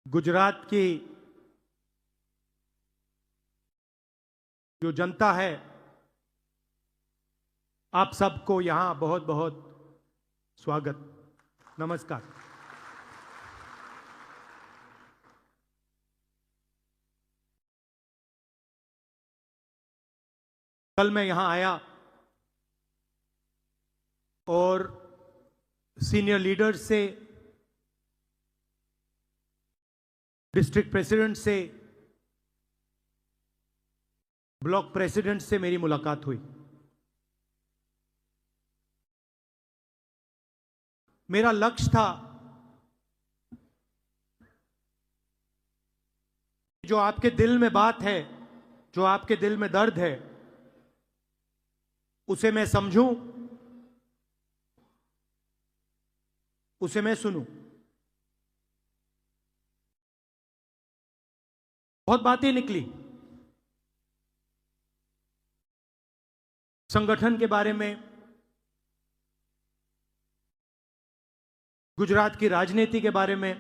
गुजरात की जो जनता है, आप सबको यहां बहुत बहुत स्वागत, नमस्कार। कल मैं यहां आया और सीनियर लीडर से, डिस्ट्रिक्ट प्रेसिडेंट से, ब्लॉक प्रेसिडेंट से मेरी मुलाकात हुई। मेरा लक्ष्य था जो आपके दिल में बात है, जो आपके दिल में दर्द है, उसे मैं समझूं, उसे मैं सुनूं। बहुत बातें निकली संगठन के बारे में, गुजरात की राजनीति के बारे में,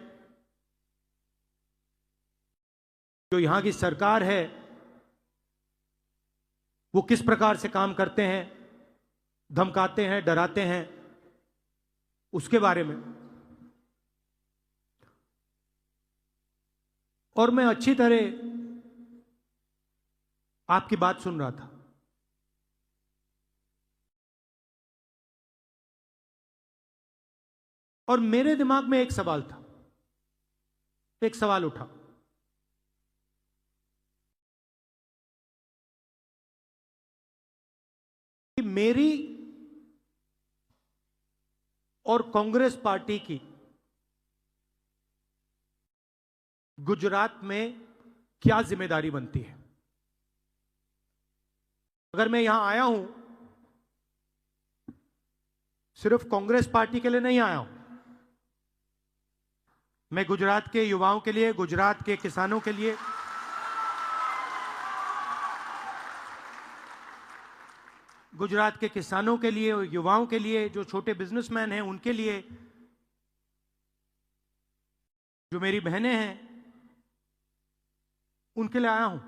जो यहां की सरकार है वो किस प्रकार से काम करते हैं, धमकाते हैं, डराते हैं, उसके बारे में। और मैं अच्छी तरह आपकी बात सुन रहा था। और मेरे दिमाग में एक सवाल था, एक सवाल उठा कि मेरी और कांग्रेस पार्टी की गुजरात में क्या जिम्मेदारी बनती है। अगर मैं यहां आया हूं, सिर्फ कांग्रेस पार्टी के लिए नहीं आया हूं, मैं गुजरात के युवाओं के लिए, गुजरात के किसानों के लिए, गुजरात के किसानों के लिए, युवाओं के लिए, जो छोटे बिजनेसमैन हैं उनके लिए, जो मेरी बहनें हैं उनके लिए आया हूं।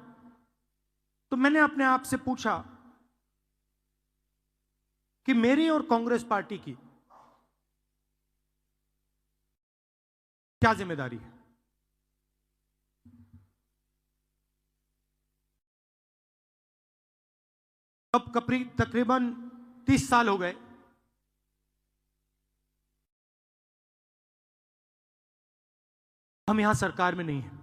तो मैंने अपने आप से पूछा कि मेरी और कांग्रेस पार्टी की क्या जिम्मेदारी है। अब तकरीबन 30 साल हो गए हम यहां सरकार में नहीं हैं।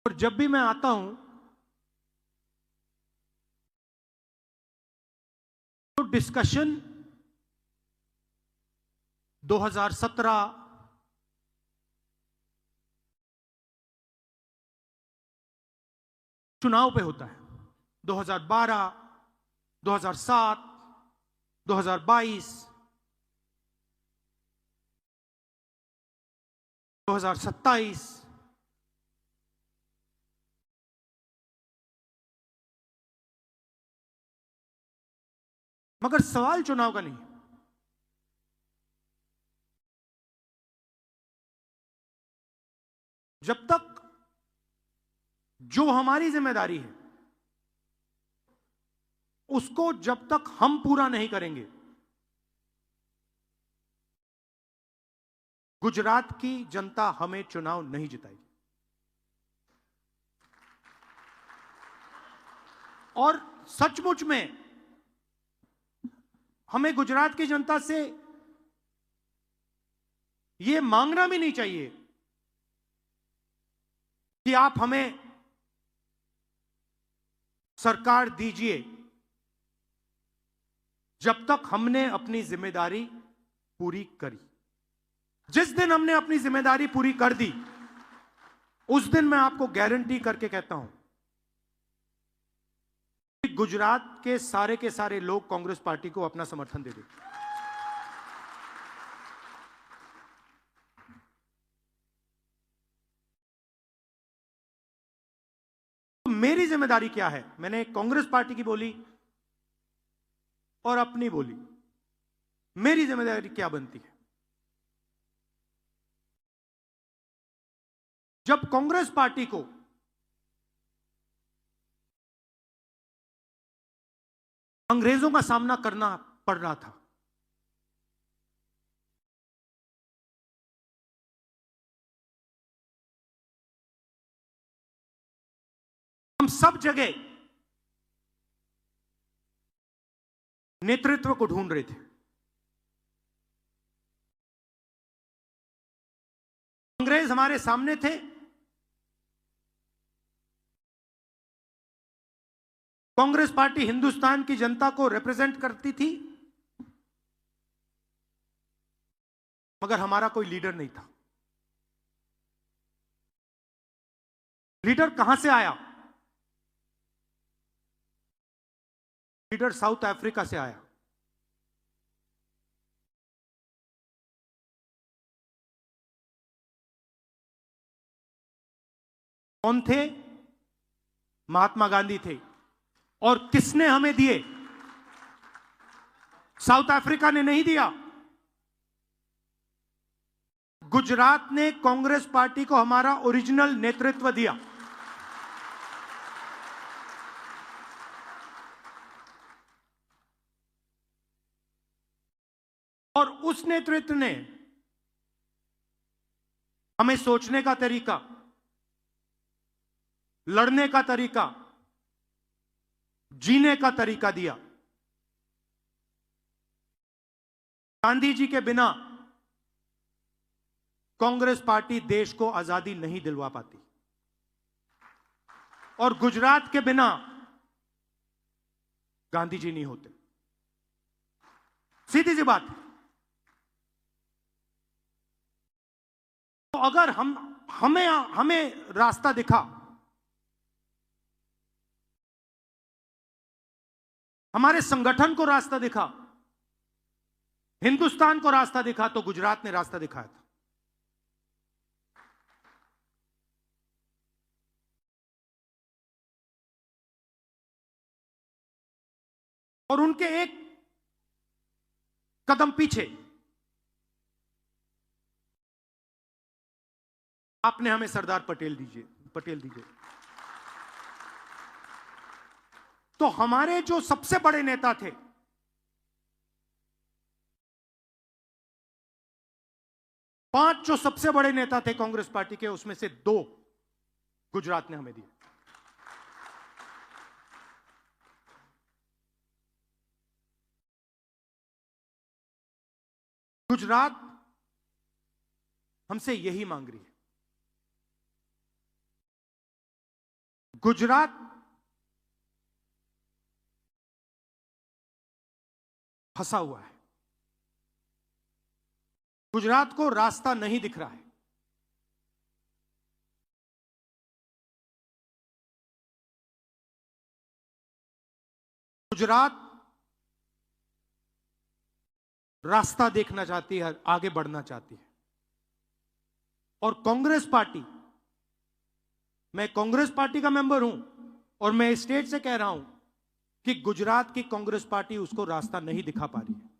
और जब भी मैं आता हूं तो डिस्कशन 2017 चुनाव पे होता है, 2012, 2007, 2022, 2027। मगर सवाल चुनाव का नहीं। जब तक जो हमारी जिम्मेदारी है उसको जब तक हम पूरा नहीं करेंगे, गुजरात की जनता हमें चुनाव नहीं जिताएगी। और सचमुच में हमें गुजरात की जनता से यह मांगना भी नहीं चाहिए कि आप हमें सरकार दीजिए, जब तक हमने अपनी जिम्मेदारी पूरी करी। जिस दिन हमने अपनी जिम्मेदारी पूरी कर दी, उस दिन मैं आपको गारंटी करके कहता हूं कि गुजरात के सारे लोग कांग्रेस पार्टी को अपना समर्थन दे देंगे। तो मेरी जिम्मेदारी क्या है, मैंने कांग्रेस पार्टी की बोली और अपनी बोली। मेरी जिम्मेदारी क्या बनती है? जब कांग्रेस पार्टी को अंग्रेजों का सामना करना पड़ रहा था, हम सब जगह नेतृत्व को ढूंढ रहे थे। अंग्रेज हमारे सामने थे, कांग्रेस पार्टी हिंदुस्तान की जनता को रिप्रेजेंट करती थी, मगर हमारा कोई लीडर नहीं था। लीडर कहां से आया? लीडर साउथ अफ्रीका से आया। कौन थे? महात्मा गांधी थे। और किसने हमें दिए? साउथ अफ्रीका ने नहीं दिया। गुजरात ने कांग्रेस पार्टी को हमारा ओरिजिनल नेतृत्व दिया। और उस नेतृत्व ने हमें सोचने का तरीका, लड़ने का तरीका, जीने का तरीका दिया। गांधी जी के बिना कांग्रेस पार्टी देश को आजादी नहीं दिलवा पाती, और गुजरात के बिना गांधी जी नहीं होते। सीधी सी बात। तो अगर हमें रास्ता दिखा, हमारे संगठन को रास्ता दिखा, हिंदुस्तान को रास्ता दिखा, तो गुजरात ने रास्ता दिखाया था। और उनके एक कदम पीछे आपने हमें सरदार पटेल दीजिए। तो हमारे जो सबसे बड़े नेता थे, पांच जो सबसे बड़े नेता थे कांग्रेस पार्टी के, उसमें से 2 गुजरात ने हमें दिए। गुजरात हमसे यही मांग रही है। गुजरात फंसा हुआ है। गुजरात को रास्ता नहीं दिख रहा है। गुजरात रास्ता देखना चाहती है, आगे बढ़ना चाहती है। और कांग्रेस पार्टी, मैं कांग्रेस पार्टी का मेंबर हूं और मैं स्टेट से कह रहा हूं कि गुजरात की कांग्रेस पार्टी उसको रास्ता नहीं दिखा पा रही है।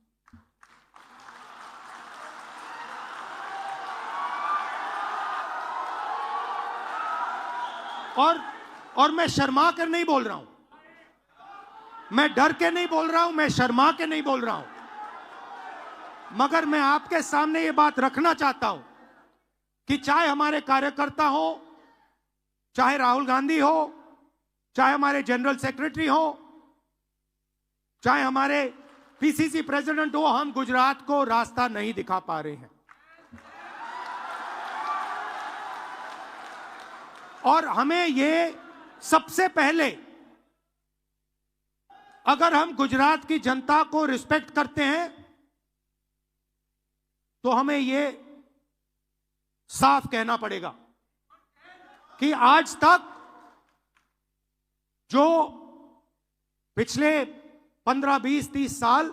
और मैं शर्मा कर नहीं बोल रहा हूं, मैं डर के नहीं बोल रहा हूं, मैं शर्मा के नहीं बोल रहा हूं, मगर मैं आपके सामने ये बात रखना चाहता हूं कि चाहे हमारे कार्यकर्ता हो, चाहे राहुल गांधी हो, चाहे हमारे जनरल सेक्रेटरी हो, चाहे हमारे पीसीसी प्रेसिडेंट हो, हम गुजरात को रास्ता नहीं दिखा पा रहे हैं। और हमें ये सबसे पहले, अगर हम गुजरात की जनता को रिस्पेक्ट करते हैं, तो हमें ये साफ कहना पड़ेगा कि आज तक जो पिछले 15, 20, 30 साल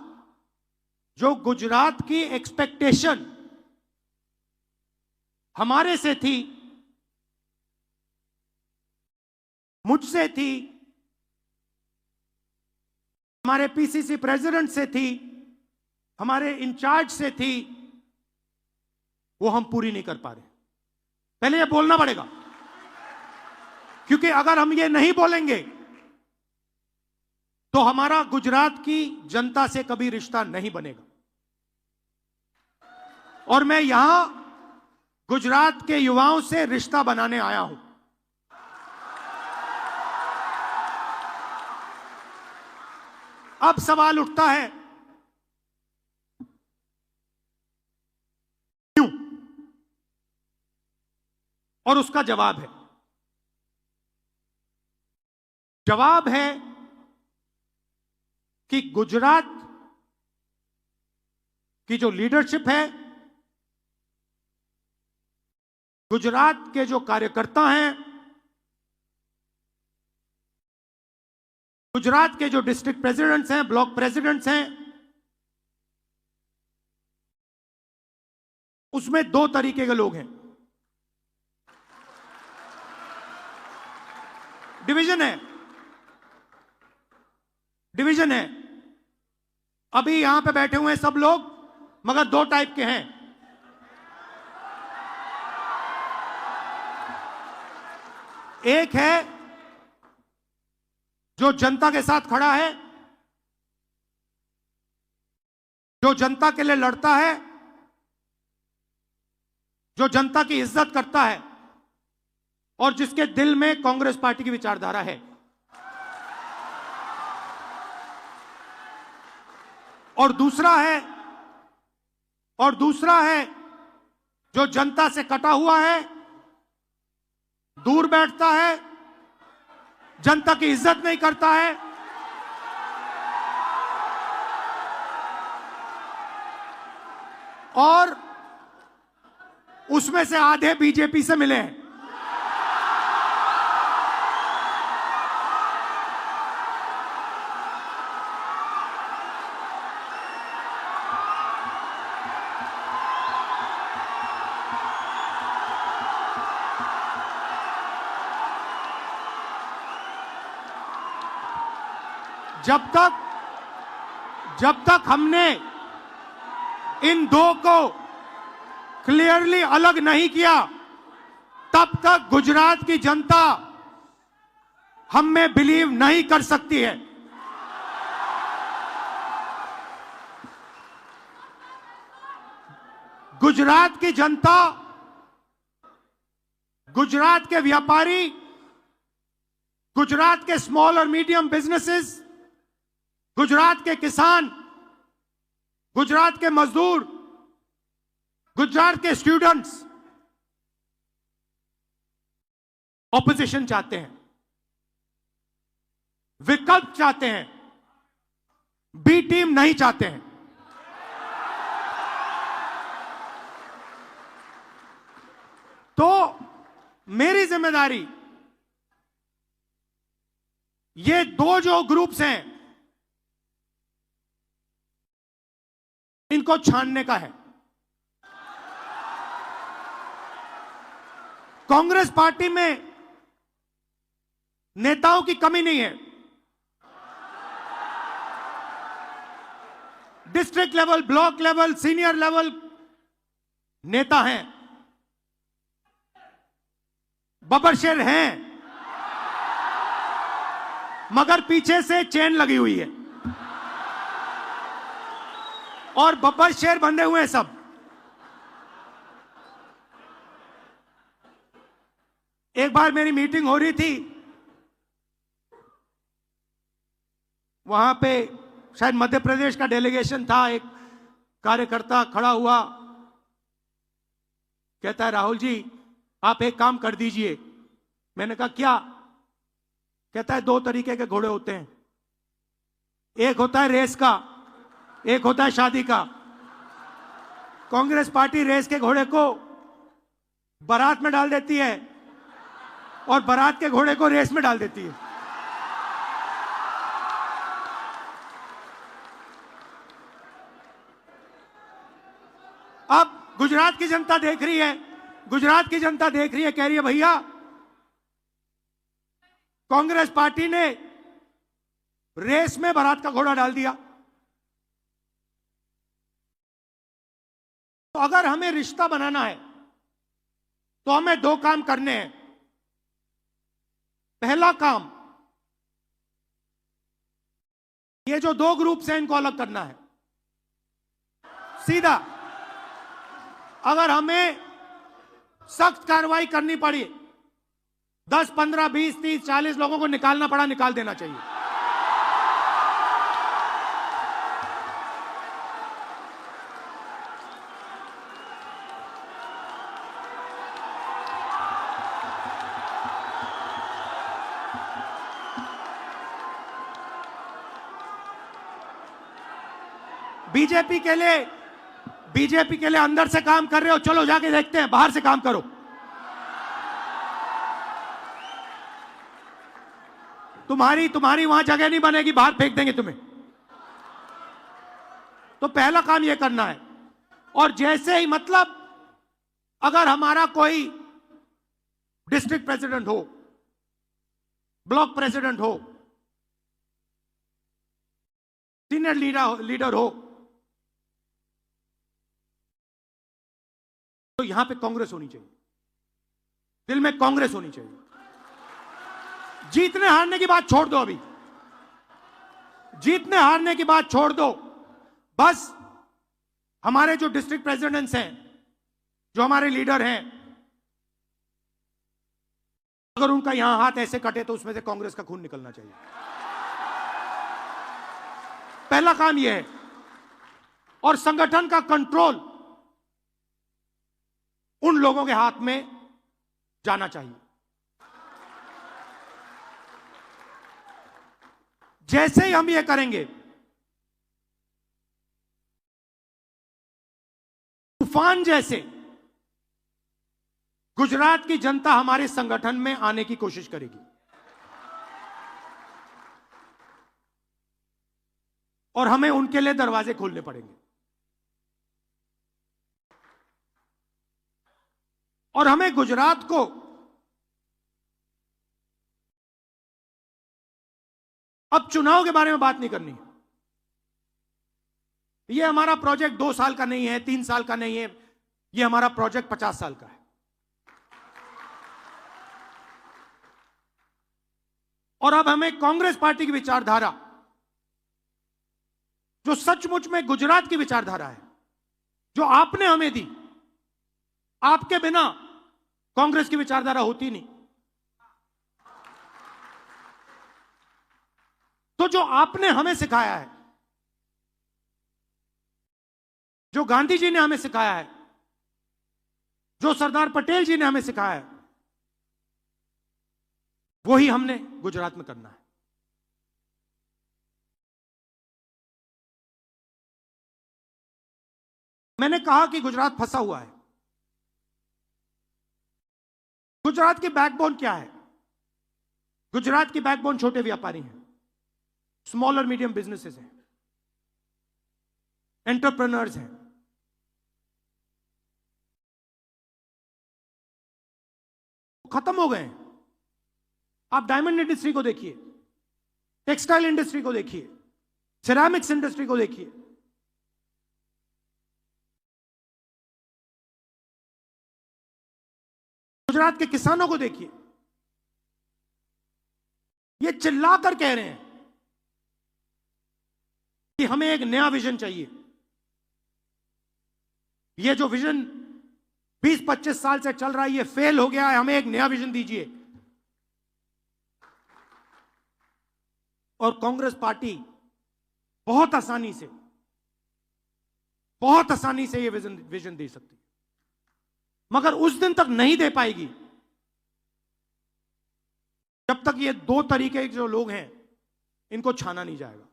जो गुजरात की एक्सपेक्टेशन हमारे से थी, मुझसे थी, हमारे पीसीसी प्रेसिडेंट से थी, हमारे इंचार्ज से थी, वो हम पूरी नहीं कर पा रहे। पहले ये बोलना पड़ेगा। क्योंकि अगर हम ये नहीं बोलेंगे तो हमारा गुजरात की जनता से कभी रिश्ता नहीं बनेगा। और मैं यहां गुजरात के युवाओं से रिश्ता बनाने आया हूं। अब सवाल उठता है क्यों, और उसका जवाब है कि गुजरात की जो लीडरशिप है, गुजरात के जो कार्यकर्ता हैं, गुजरात के जो डिस्ट्रिक्ट प्रेसिडेंट्स हैं, ब्लॉक प्रेसिडेंट्स हैं, उसमें दो तरीके के लोग हैं। डिवीजन है। अभी यहां पे बैठे हुए हैं सब लोग, मगर दो टाइप के हैं। एक है जो जनता के साथ खड़ा है, जो जनता के लिए लड़ता है, जो जनता की इज्जत करता है और जिसके दिल में कांग्रेस पार्टी की विचारधारा है। और दूसरा है जो जनता से कटा हुआ है, दूर बैठता है, जनता की इज्जत नहीं करता है, और उसमें से आधे बीजेपी से मिले हैं। जब तक हमने इन दो को क्लियरली अलग नहीं किया, तब तक गुजरात की जनता हम में बिलीव नहीं कर सकती है। गुजरात की जनता, गुजरात के व्यापारी, गुजरात के स्मॉल और मीडियम बिजनेसेस, गुजरात के किसान, गुजरात के मजदूर, गुजरात के स्टूडेंट्स ऑपोजिशन चाहते हैं, विकल्प चाहते हैं, बी टीम नहीं चाहते हैं। तो मेरी जिम्मेदारी ये दो जो ग्रुप्स हैं इनको छानने का है। कांग्रेस पार्टी में नेताओं की कमी नहीं है। District level, block level, senior level नेता हैं, बब्बर हैं, मगर पीछे से चेन लगी हुई है और बब्बर शेर बंधे हुए हैं सब। एक बार मेरी मीटिंग हो रही थी, वहां पे शायद मध्य प्रदेश का डेलीगेशन था। एक कार्यकर्ता खड़ा हुआ, कहता है राहुल जी आप एक काम कर दीजिए। मैंने कहा क्या? कहता है दो तरीके के घोड़े होते हैं, एक होता है रेस का, एक होता है शादी का। कांग्रेस पार्टी रेस के घोड़े को बारात में डाल देती है और बारात के घोड़े को रेस में डाल देती है। अब गुजरात की जनता देख रही है, गुजरात की जनता देख रही है, कह रही है भैया कांग्रेस पार्टी ने रेस में बारात का घोड़ा डाल दिया। तो अगर हमें रिश्ता बनाना है तो हमें दो काम करने हैं। पहला काम, ये जो दो ग्रुप्स हैं इनको अलग करना है सीधा। अगर हमें सख्त कार्रवाई करनी पड़ी, 10, 15, 20, 30, 40 लोगों को निकालना पड़ा, निकाल देना चाहिए। बीजेपी के लिए अंदर से काम कर रहे हो, चलो जाके देखते हैं, बाहर से काम करो। तुम्हारी वहां जगह नहीं बनेगी, बाहर फेंक देंगे तुम्हें। तो पहला काम यह करना है। और जैसे ही, मतलब अगर हमारा कोई डिस्ट्रिक्ट प्रेसिडेंट हो, ब्लॉक प्रेसिडेंट हो, सीनियर लीडर हो, तो यहां पे कांग्रेस होनी चाहिए, दिल में कांग्रेस होनी चाहिए। जीतने हारने की बात छोड़ दो, अभी जीतने हारने की बात छोड़ दो। बस हमारे जो डिस्ट्रिक्ट प्रेसिडेंट्स हैं, जो हमारे लीडर हैं, अगर उनका यहां हाथ ऐसे कटे तो उसमें से कांग्रेस का खून निकलना चाहिए। पहला काम यह है। और संगठन का कंट्रोल उन लोगों के हाथ में जाना चाहिए। जैसे ही हम ये करेंगे, तूफान जैसे गुजरात की जनता हमारे संगठन में आने की कोशिश करेगी। और हमें उनके लिए दरवाजे खोलने पड़ेंगे। और हमें गुजरात को अब चुनाव के बारे में बात नहीं करनी। यह हमारा प्रोजेक्ट 2 साल का नहीं है, 3 साल का नहीं है, यह हमारा प्रोजेक्ट 50 साल का है। और अब हमें कांग्रेस पार्टी की विचारधारा, जो सचमुच में गुजरात की विचारधारा है, जो आपने हमें दी, आपके बिना कांग्रेस की विचारधारा होती नहीं। तो जो आपने हमें सिखाया है, जो गांधी जी ने हमें सिखाया है, जो सरदार पटेल जी ने हमें सिखाया है, वही हमने गुजरात में करना है। मैंने कहा कि गुजरात फंसा हुआ है। गुजरात की बैकबोन क्या है? गुजरात की बैकबोन छोटे व्यापारी हैं, स्मॉल और मीडियम बिजनेसेस हैं, एंटरप्रेन्योर्स हैं। खत्म हो गए हैं। आप डायमंड इंडस्ट्री को देखिए, टेक्सटाइल इंडस्ट्री को देखिए, सिरेमिक्स इंडस्ट्री को देखिए। गुजरात के किसानों को देखिए, ये चिल्लाकर कह रहे हैं कि हमें एक नया विजन चाहिए। ये जो विजन 20-25 साल से चल रहा है, ये फेल हो गया है, हमें एक नया विजन दीजिए। और कांग्रेस पार्टी बहुत आसानी से ये विजन दे सकती है, मगर उस दिन तक नहीं दे पाएगी जब तक ये 2 तरीके के जो लोग हैं इनको छाना नहीं जाएगा।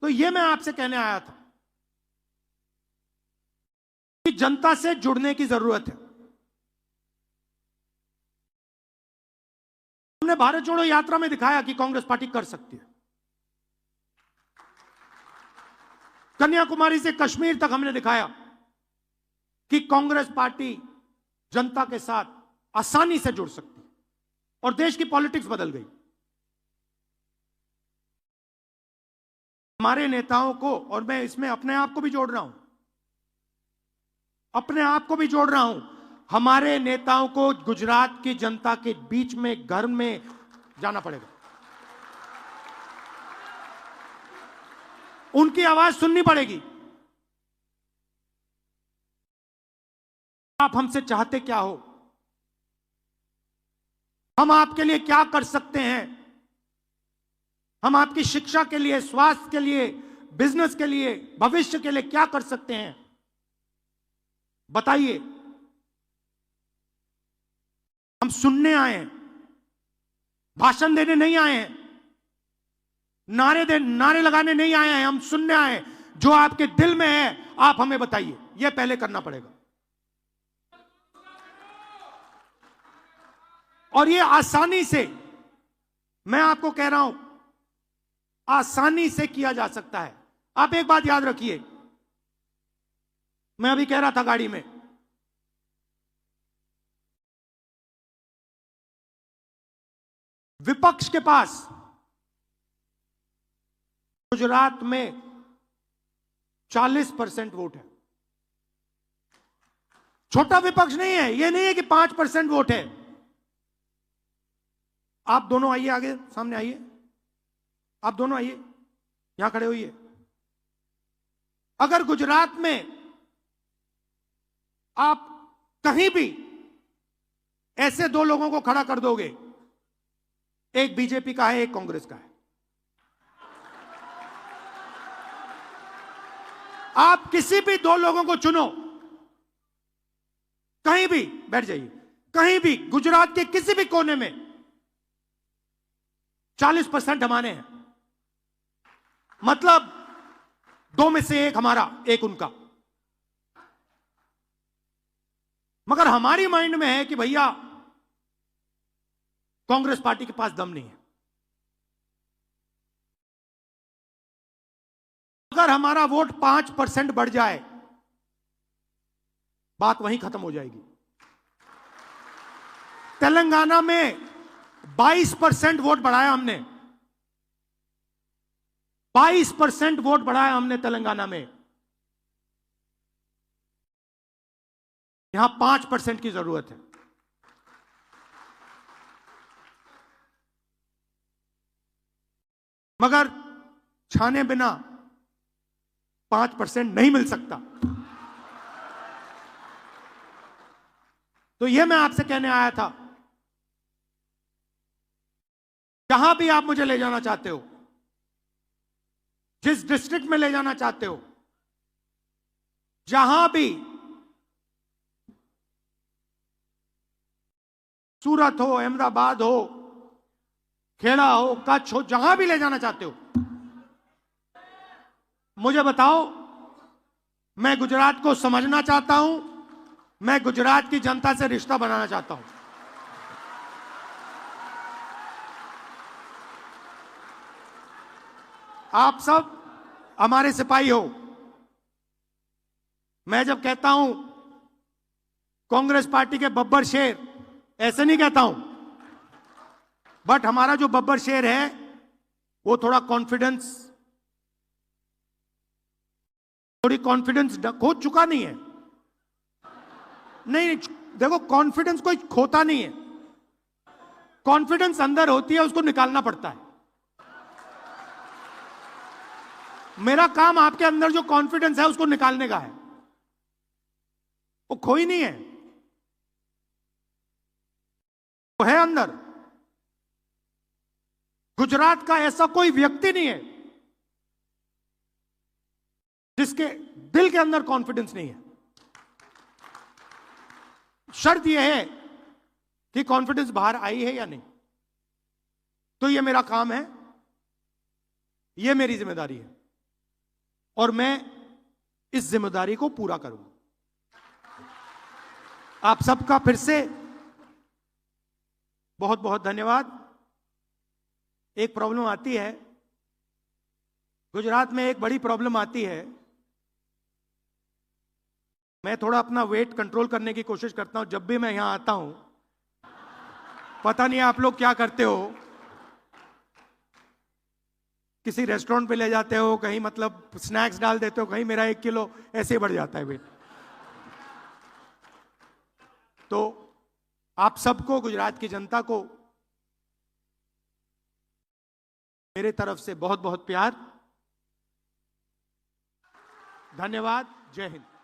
तो ये मैं आपसे कहने आया था कि जनता से जुड़ने की जरूरत है। हमने भारत जोड़ो यात्रा में दिखाया कि कांग्रेस पार्टी कर सकती है। कन्याकुमारी से कश्मीर तक हमने दिखाया कि कांग्रेस पार्टी जनता के साथ आसानी से जुड़ सकती है और देश की पॉलिटिक्स बदल गई। हमारे नेताओं को, और मैं इसमें अपने आप को भी जोड़ रहा हूं, अपने आप को भी जोड़ रहा हूं। हमारे नेताओं को गुजरात की जनता के बीच में, घर में जाना पड़ेगा, उनकी आवाज सुननी पड़ेगी। आप हमसे चाहते क्या हो, हम आपके लिए क्या कर सकते हैं, हम आपकी शिक्षा के लिए, स्वास्थ्य के लिए, बिजनेस के लिए, भविष्य के लिए क्या कर सकते हैं, बताइए। हम सुनने आए हैं, भाषण देने नहीं आए हैं, नारे लगाने नहीं आए हैं, हम सुनने आए हैं। जो आपके दिल में है आप हमें बताइए, यह पहले करना पड़ेगा। और ये आसानी से, मैं आपको कह रहा हूं, आसानी से किया जा सकता है। आप एक बात याद रखिए, मैं अभी कह रहा था गाड़ी में, विपक्ष के पास गुजरात में 40% वोट है। छोटा विपक्ष नहीं है, यह नहीं है कि 5% वोट है। आप दोनों आइए, आगे सामने आइए, आप दोनों आइए, यहां खड़े होइए। अगर गुजरात में आप कहीं भी ऐसे दो लोगों को खड़ा कर दोगे, एक बीजेपी का है, एक कांग्रेस का है, आप किसी भी दो लोगों को चुनो, कहीं भी बैठ जाइए, कहीं भी गुजरात के किसी भी कोने में 40% हमारे हैं। मतलब दो में से एक हमारा, एक उनका। मगर हमारी माइंड में है कि भैया कांग्रेस पार्टी के पास दम नहीं है। अगर हमारा वोट 5% बढ़ जाए, बात वहीं खत्म हो जाएगी। तेलंगाना में 22% वोट बढ़ाया हमने, 22% वोट बढ़ाया हमने तेलंगाना में। यहां 5% की जरूरत है। मगर छाने बिना 5% नहीं मिल सकता। तो यह मैं आपसे कहने आया था, जहां भी आप मुझे ले जाना चाहते हो, जिस डिस्ट्रिक्ट में ले जाना चाहते हो, जहां भी, सूरत हो, अहमदाबाद हो, खेड़ा हो, कच्छ हो, जहां भी ले जाना चाहते हो, मुझे बताओ। मैं गुजरात को समझना चाहता हूं, मैं गुजरात की जनता से रिश्ता बनाना चाहता हूं। आप सब हमारे सिपाही हो। मैं जब कहता हूं कांग्रेस पार्टी के बब्बर शेर, ऐसे नहीं कहता हूं, बट हमारा जो बब्बर शेर है वो थोड़ा कॉन्फिडेंस, थोड़ी कॉन्फिडेंस खो चुका नहीं है। नहीं, देखो, कॉन्फिडेंस कोई खोता नहीं है। कॉन्फिडेंस अंदर होती है, उसको निकालना पड़ता है। मेरा काम आपके अंदर जो कॉन्फिडेंस है उसको निकालने का है, वो खोई नहीं है, वो है अंदर। गुजरात का ऐसा कोई व्यक्ति नहीं है जिसके दिल के अंदर कॉन्फिडेंस नहीं है। शर्त यह है कि कॉन्फिडेंस बाहर आई है या नहीं। तो यह मेरा काम है, यह मेरी जिम्मेदारी है, और मैं इस जिम्मेदारी को पूरा करूंगा। आप सबका फिर से बहुत बहुत धन्यवाद। एक प्रॉब्लम आती है गुजरात में, एक बड़ी प्रॉब्लम आती है। मैं थोड़ा अपना वेट कंट्रोल करने की कोशिश करता हूं जब भी मैं यहां आता हूं। पता नहीं आप लोग क्या करते हो, किसी रेस्टोरेंट पे ले जाते हो, कहीं मतलब स्नैक्स डाल देते हो, कहीं मेरा 1 किलो ऐसे ही बढ़ जाता है वेट। तो आप सबको, गुजरात की जनता को मेरे तरफ से बहुत बहुत प्यार, धन्यवाद। जय हिंद।